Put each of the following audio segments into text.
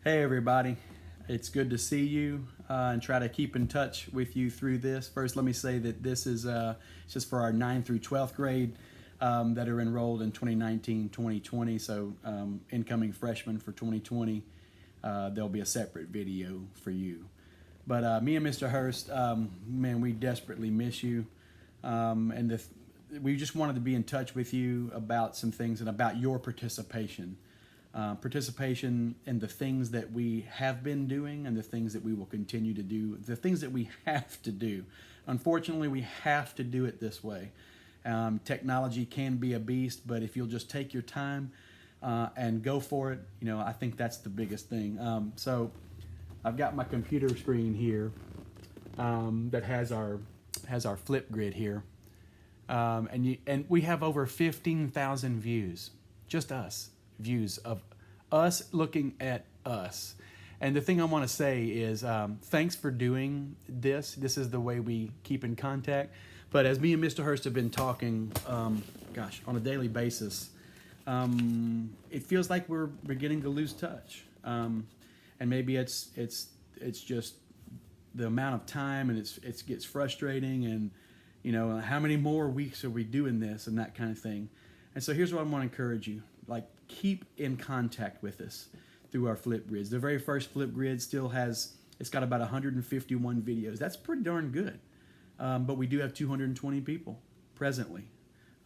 Hey everybody, it's good to see you and try to keep in touch with you through this. First, let me say that this is just for our 9th through 12th grade that are enrolled in 2019-2020. So incoming freshmen for 2020, there'll be a separate video for you. But me and Mr. Hurst, man, we desperately miss you. We just wanted to be in touch with you about some things and about your participation. Participation in the things that we have been doing and the things that we will continue to do, the things that we have to do. Unfortunately, we have to do it this way. Technology can be a beast, but if you'll just take your time and go for it, I think that's the biggest thing. So I've got my computer screen here that has our Flipgrid here, and we have over 15,000 views, just us. Views of us looking at us. And the thing I want to say is thanks for doing this. This is the way we keep in contact. But as me and Mr. Hurst have been talking, on a daily basis, it feels like we're beginning to lose touch. And maybe it's just the amount of time, and it gets frustrating, and how many more weeks are we doing this and that kind of thing. And so here's what I want to encourage you. Keep in contact with us through our Flipgrids. The very first Flipgrid it's got about 151 videos. That's pretty darn good. But we do have 220 people presently.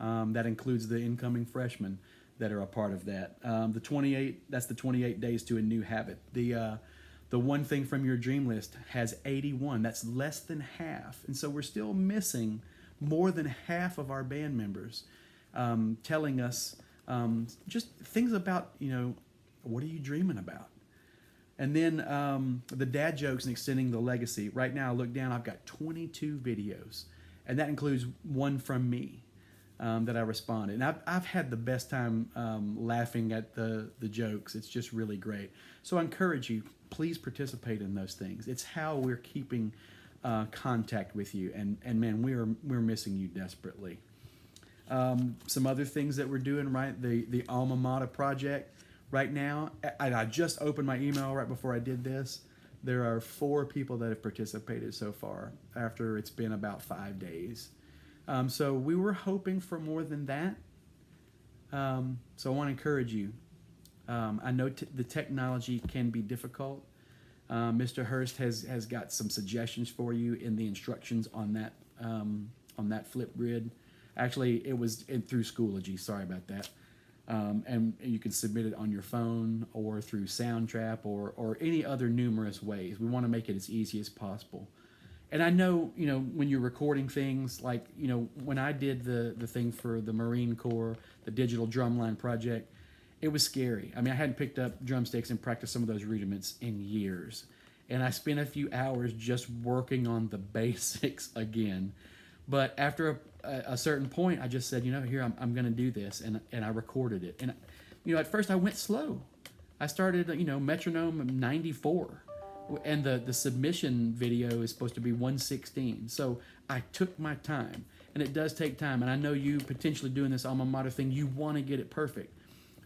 That includes the incoming freshmen that are a part of that. That's the 28 days to a new habit. The one thing from your dream list has 81. That's less than half. And so we're still missing more than half of our band members telling us just things about, what are you dreaming about? And then the dad jokes and extending the legacy. Right now, I look down, I've got 22 videos, and that includes one from me that I responded. And I've had the best time laughing at the jokes. It's just really great. So I encourage you, please participate in those things. It's how we're keeping contact with you. And man, we're missing you desperately. Some other things that we're doing, right? The Alma Mater Project. Right now, and I just opened my email right before I did this. There are 4 people that have participated so far after it's been about 5 days. So we were hoping for more than that. So I want to encourage you. I know the technology can be difficult. Mr. Hurst has got some suggestions for you in the instructions on that Flipgrid. Actually, it was through Schoology. Sorry about that. And you can submit it on your phone or through Soundtrap or any other numerous ways. We want to make it as easy as possible. And I know, when you're recording things like, when I did the thing for the Marine Corps, the digital drumline project, it was scary. I mean, I hadn't picked up drumsticks and practiced some of those rudiments in years. And I spent a few hours just working on the basics again. But after a certain point, I just said, here, I'm going to do this. And I recorded it. And, at first I went slow. I started, metronome 94. And the submission video is supposed to be 116. So I took my time. And it does take time. And I know you potentially doing this alma mater thing, you want to get it perfect.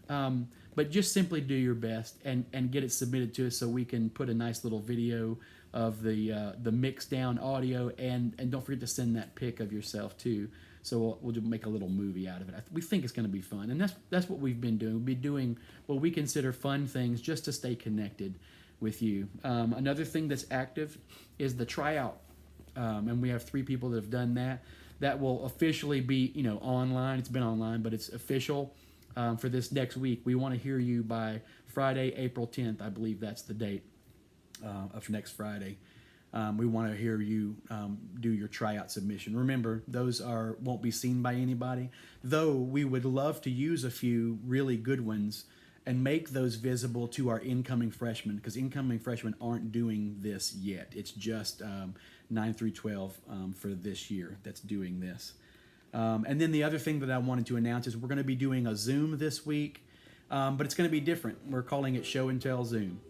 But just simply do your best and get it submitted to us so we can put a nice little video of the mixed down audio, and don't forget to send that pic of yourself too. So we'll make a little movie out of it. We think it's going to be fun, and that's what we've been doing. We'll be doing what we consider fun things just to stay connected with you. Another thing that's active is the Tryout, and we have 3 people that have done that. That will officially be online. It's been online, but it's official. For this next week. We want to hear you by Friday, April 10th. I believe that's the date of next Friday. We want to hear you do your tryout submission. Remember, those won't be seen by anybody, though we would love to use a few really good ones and make those visible to our incoming freshmen, because incoming freshmen aren't doing this yet. It's just 9 through 12 for this year that's doing this. And then the other thing that I wanted to announce is we're going to be doing a Zoom this week, but it's going to be different. We're calling it Show and Tell Zoom.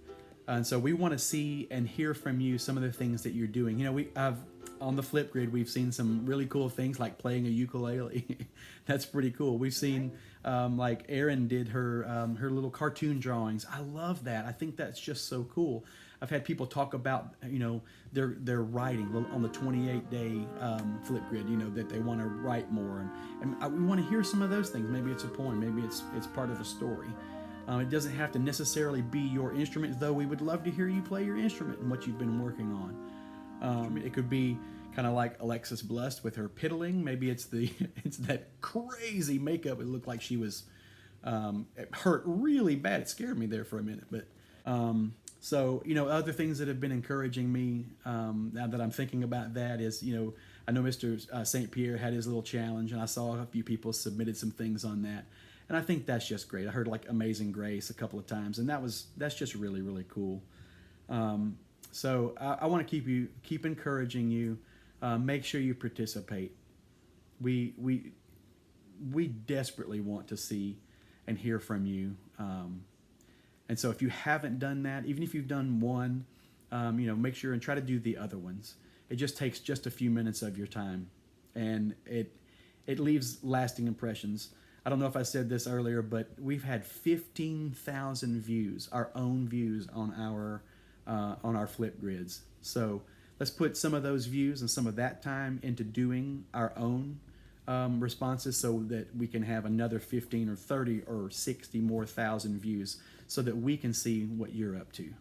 And so we want to see and hear from you some of the things that you're doing. on the Flipgrid, we've seen some really cool things like playing a ukulele. That's pretty cool. We've seen like Erin did her little cartoon drawings. I love that. I think that's just so cool. I've had people talk about their writing on the 28-day Flipgrid. That they want to write more, and we want to hear some of those things. Maybe it's a poem. Maybe it's part of a story. It doesn't have to necessarily be your instrument, though we would love to hear you play your instrument and what you've been working on. It could be kind of like Alexis Blust with her piddling. Maybe it's it's that crazy makeup. It looked like she was it hurt really bad. It scared me there for a minute. But so other things that have been encouraging me now that I'm thinking about that is I know Mr. St. Pierre had his little challenge, and I saw a few people submitted some things on that. And I think that's just great. I heard like Amazing Grace a couple of times, and that's just really, really cool. So I want to keep encouraging you. Make sure you participate. We desperately want to see and hear from you. And so if you haven't done that, even if you've done one, make sure and try to do the other ones. It just takes just a few minutes of your time, and it leaves lasting impressions. I don't know if I said this earlier, but we've had 15,000 views, our own views on our Flipgrids. So let's put some of those views and some of that time into doing our own responses, so that we can have another 15 or 30 or 60 more thousand views, so that we can see what you're up to.